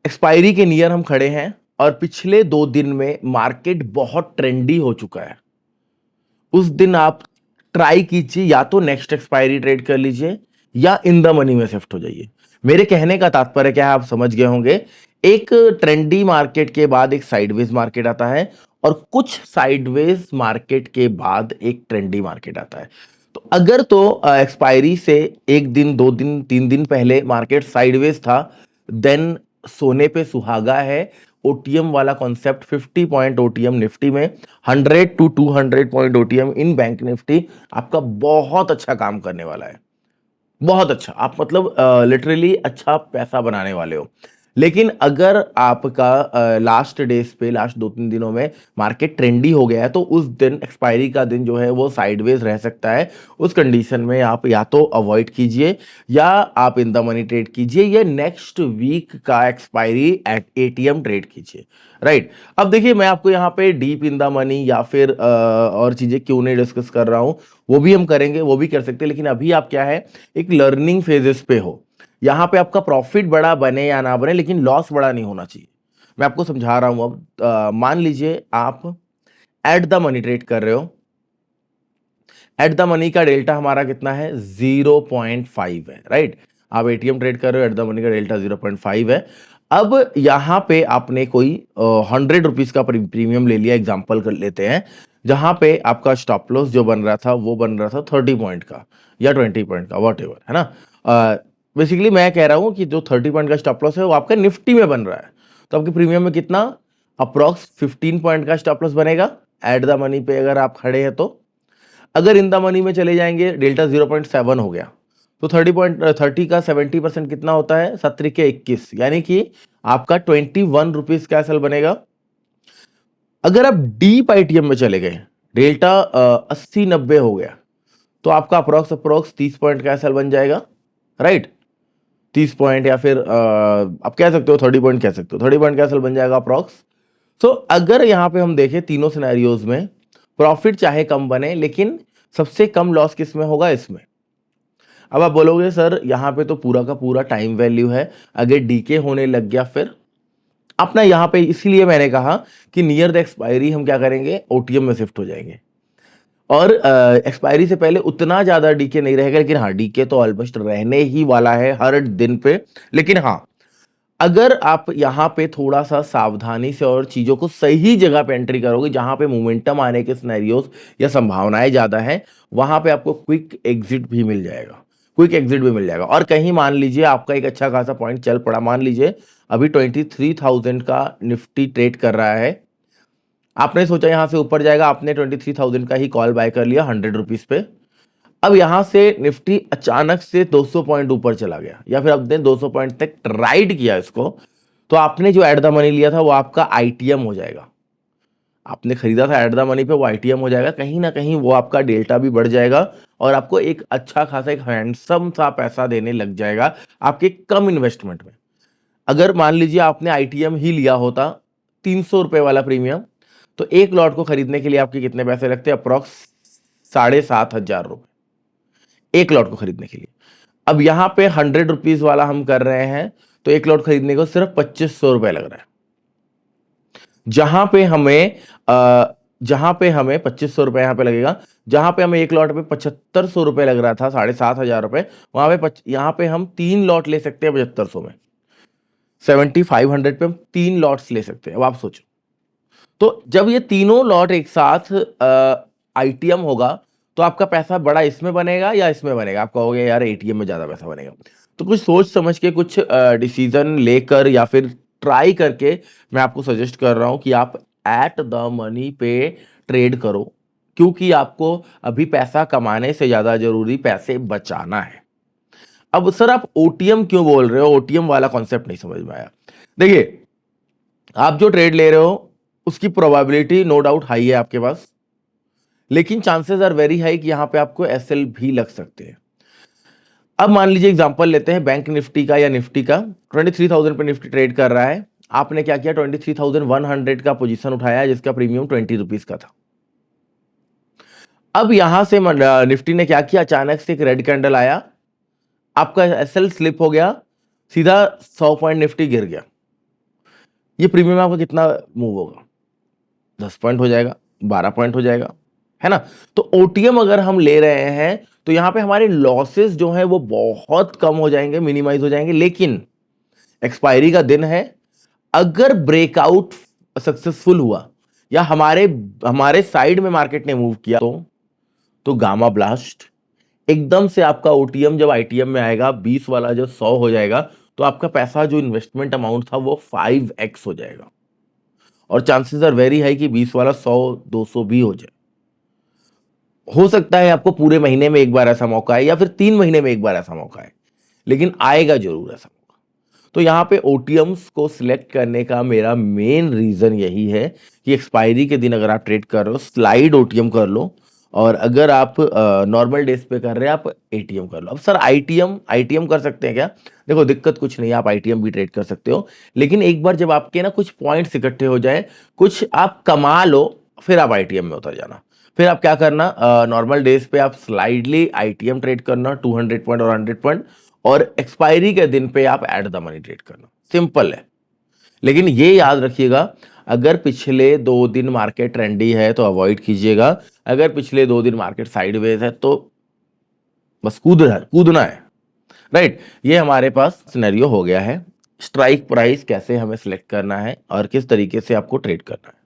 Expiry के near हम खड़े हैं और पिछले 2 दिन में मार्केट बहुत ट्रेंडी हो चुका है। उस दिन आप ट्राई कीजिए, या तो नेक्स्ट एक्सपायरी ट्रेड कर लीजिए या इन द मनी में शिफ्ट हो जाइए। मेरे कहने का तात्पर्य क्या है, आप समझ गए होंगे। एक ट्रेंडी मार्केट के बाद एक साइडवेज मार्केट आता है और कुछ साइडवेज मार्केट के बाद एक ट्रेंडी मार्केट आता है। तो अगर तो एक्सपायरी से 1 दिन 2 दिन 3 दिन पहले मार्केट साइडवेज था, देन सोने पे सुहागा है। ओटीएम वाला कॉन्सेप्ट 50 पॉइंट ओटीएम निफ्टी में, 100 to 200 point OTM in bank Nifty आपका बहुत अच्छा काम करने वाला है। बहुत अच्छा, आप मतलब लिटरली अच्छा पैसा बनाने वाले हो। लेकिन अगर आपका लास्ट डेज पे, लास्ट 2-3 दिनों में मार्केट ट्रेंडी हो गया है, तो उस दिन एक्सपायरी का दिन जो है वो साइडवेज रह सकता है। उस कंडीशन में आप या तो अवॉइड कीजिए या आप इन द मनी ट्रेड कीजिए या नेक्स्ट वीक का एक्सपायरी एट एटीएम ट्रेड कीजिए। राइट। अब देखिए, मैं आपको यहाँ पे डीप इन द मनी या फिर और चीजें क्यों नहीं डिस्कस कर रहा हूं, वो भी हम करेंगे, वो भी कर सकते हैं। लेकिन अभी आप क्या है, एक लर्निंग फेजेस पे हो। यहां पे आपका प्रॉफिट बड़ा बने या ना बने, लेकिन लॉस बड़ा नहीं होना चाहिए। मैं आपको समझा रहा हूं। अब मान लीजिए आप एट द मनी ट्रेड कर रहे हो। एट द मनी का डेल्टा हमारा कितना है, 0.5 है। राइट। आप एटीएम ट्रेड कर रहे हो, एट द मनी का डेल्टा 0.5 है। अब यहां पे आपने कोई 100 रुपीज का प्रीमियम ले लिया, एग्जाम्पल कर लेते हैं, जहां पे आपका स्टॉप लॉस जो बन रहा था वो बन रहा था 30 पॉइंट का या 20 पॉइंट का, वॉट एवर, है ना। बेसिकली मैं कह रहा हूं कि जो 30 पॉइंट का स्टॉप लॉस है वो आपका निफ्टी में बन रहा है। तो आपके प्रीमियम में कितना, अप्रॉक्स 15 पॉइंट का स्टॉप लॉस बनेगा एट द मनी पे अगर आप खड़े हैं तो। अगर इन द मनी में चले जाएंगे, डेल्टा 0.7 हो गया, तो 30 का 70% कितना होता है, 17 के 21, यानी कि आपका 21 रुपीज का एसएल बनेगा। अगर आप डीप आईटीएम में चले गए, डेल्टा 80-90 हो गया, तो आपका अप्रोक्स 30 पॉइंट का एसएल बन जाएगा। राइट। 30 पॉइंट या फिर आप कह सकते हो 30 पॉइंट कह सकते हो, 30 पॉइंट का एसएल बन जाएगा अप्रोक्स। तो अगर यहां पे हम देखें तीनों सिनेरियोज में, प्रॉफिट चाहे कम बने लेकिन सबसे कम लॉस किस में होगा, इसमें। अब आप बोलोगे सर यहां पे तो पूरा का पूरा टाइम वैल्यू है, अगर डीके होने लग गया फिर अपना यहां पे, इसीलिए मैंने कहा कि नियर द एक्सपायरी हम क्या करेंगे, ओटीएम में शिफ्ट हो जाएंगे। और एक्सपायरी से पहले उतना ज्यादा डीके नहीं रहेगा, लेकिन हाँ डीके तो ऑलमोस्ट रहने ही वाला है हर दिन पे। लेकिन हाँ, अगर आप यहाँ पे थोड़ा सा सावधानी से और चीजों को सही जगह पे एंट्री करोगे, जहां पे मोमेंटम आने के सिनेरियोज या संभावनाएं ज्यादा हैं, वहां पे आपको क्विक एग्जिट भी मिल जाएगा। क्विक एग्जिट भी मिल जाएगा। और कहीं मान लीजिए आपका एक अच्छा खासा पॉइंट चल पड़ा, मान लीजिए अभी 23,000 का निफ्टी ट्रेड कर रहा है, आपने सोचा यहां से ऊपर जाएगा, आपने 23,000 का ही कॉल बाय कर लिया 100 रुपीज पे। अब यहां से निफ्टी अचानक से 200 पॉइंट ऊपर चला गया, या फिर आपने 200 पॉइंट तक राइड किया इसको, तो आपने जो एट द मनी लिया था वो आपका आईटीएम हो जाएगा। आपने खरीदा था एट द मनी पे, वो आईटीएम हो जाएगा। कहीं ना कहीं वो आपका डेल्टा भी बढ़ जाएगा और आपको एक अच्छा खासा, एक हैंडसम सा पैसा देने लग जाएगा आपके कम इन्वेस्टमेंट में। अगर मान लीजिए आपने आईटीएम ही लिया होता 300 रुपए वाला प्रीमियम, तो एक लॉट को खरीदने के लिए आपके कितने पैसे लगते हैं, अप्रॉक्स 7,500 रुपए एक लॉट को खरीदने के लिए। अब यहां पे 100 रुपीज वाला हम कर रहे हैं, तो एक लॉट खरीदने को सिर्फ 2500 रुपए लग रहा है। जहां पे हमें जहां पे हमें 2500 रुपए यहां पे लगेगा, जहां पे हमें एक लॉट पे 7500 रुपए लग रहा था, 7,500 रुपए, वहां पे यहां पे हम 3 लॉट ले सकते हैं 7500 में। 7500 पे हम 3 लॉट्स ले सकते हैं। अब आप सोचो, तो जब ये तीनों लॉट एक साथ आईटीएम होगा, तो आपका पैसा बड़ा इसमें बनेगा या इसमें बनेगा, आप कहोगे यार एटीएम में ज्यादा पैसा बनेगा। तो कुछ सोच समझ के, कुछ डिसीजन लेकर या फिर ट्राई करके मैं आपको सजेस्ट कर रहा हूं कि आप एट द मनी पे ट्रेड करो, क्योंकि आपको अभी पैसा कमाने से ज्यादा जरूरी पैसे बचाना है। अब सर आप ओटीएम क्यों बोल रहे हो, ओटीएम वाला कॉन्सेप्ट नहीं समझ में आया। देखिए, आप जो ट्रेड ले रहे हो उसकी प्रोबेबिलिटी नो डाउट हाई है आपके पास, लेकिन चांसेस आर वेरी हाई कि यहां पे आपको एसएल भी लग सकते हैं। अब मान लीजिए एग्जांपल लेते हैं बैंक निफ्टी का या निफ्टी का। 23,000 पे निफ्टी ट्रेड कर रहा है, आपने क्या किया, 23,100 का पोजीशन उठाया जिसका प्रीमियम 20 रुपीज का था। अब यहां से निफ्टी ने क्या किया, अचानक से एक रेड कैंडल आया, आपका एसएल स्लिप हो गया, सीधा 100 पॉइंट निफ्टी गिर गया। ये प्रीमियम आपका कितना मूव होगा? 10 पॉइंट हो जाएगा, 12 पॉइंट हो जाएगा, है ना? तो ओटीएम अगर हम ले रहे हैं तो यहां पे हमारे लॉसेस जो है वो बहुत कम हो जाएंगे, मिनिमाइज हो जाएंगे। लेकिन एक्सपायरी का दिन है, अगर ब्रेकआउट सक्सेसफुल हुआ या हमारे हमारे साइड में मार्केट ने मूव किया तो गामा ब्लास्ट एकदम से आपका ओटीएम जब आईटीएम में आएगा 20 वाला जो 100 हो जाएगा, तो आपका पैसा जो इन्वेस्टमेंट अमाउंट था वो 5x हो जाएगा। और चांसेस आर वेरी हाई कि 20 वाला 100 200 भी हो जाए। हो सकता है आपको पूरे महीने में एक बार ऐसा मौका आए या फिर 3 महीने में एक बार ऐसा मौका आए, लेकिन आएगा जरूर ऐसा मौका। तो यहाँ पे ओटीएम्स को सिलेक्ट करने का मेरा मेन रीजन यही है कि एक्सपायरी के दिन अगर आप ट्रेड कर रहे हो स्लाइड ओटीएम कर लो, और अगर आप नॉर्मल डेज पे कर रहे हैं आप एटीएम कर लो। अब सर आईटीएम आईटीएम कर सकते हैं क्या? देखो दिक्कत कुछ नहीं है, आप आईटीएम भी ट्रेड कर सकते हो, लेकिन एक बार जब आपके ना कुछ पॉइंट्स इकट्ठे हो जाए, कुछ आप कमा लो, फिर आप आईटीएम में उतर जाना। फिर आप क्या करना, नॉर्मल डेज पे आप स्लाइडली आईटीएम ट्रेड करना 200 पॉइंट और 100 पॉइंट, और एक्सपायरी के दिन पे आप एट द मनी ट्रेड करना। सिंपल है। लेकिन ये याद रखिएगा, अगर पिछले 2 दिन मार्केट ट्रेंडी है तो अवॉइड कीजिएगा, अगर पिछले 2 दिन मार्केट साइडवेज है तो बस कूदना है। राइट, ये हमारे पास सिनेरियो हो गया है। स्ट्राइक प्राइस कैसे हमें सिलेक्ट करना है और किस तरीके से आपको ट्रेड करना है।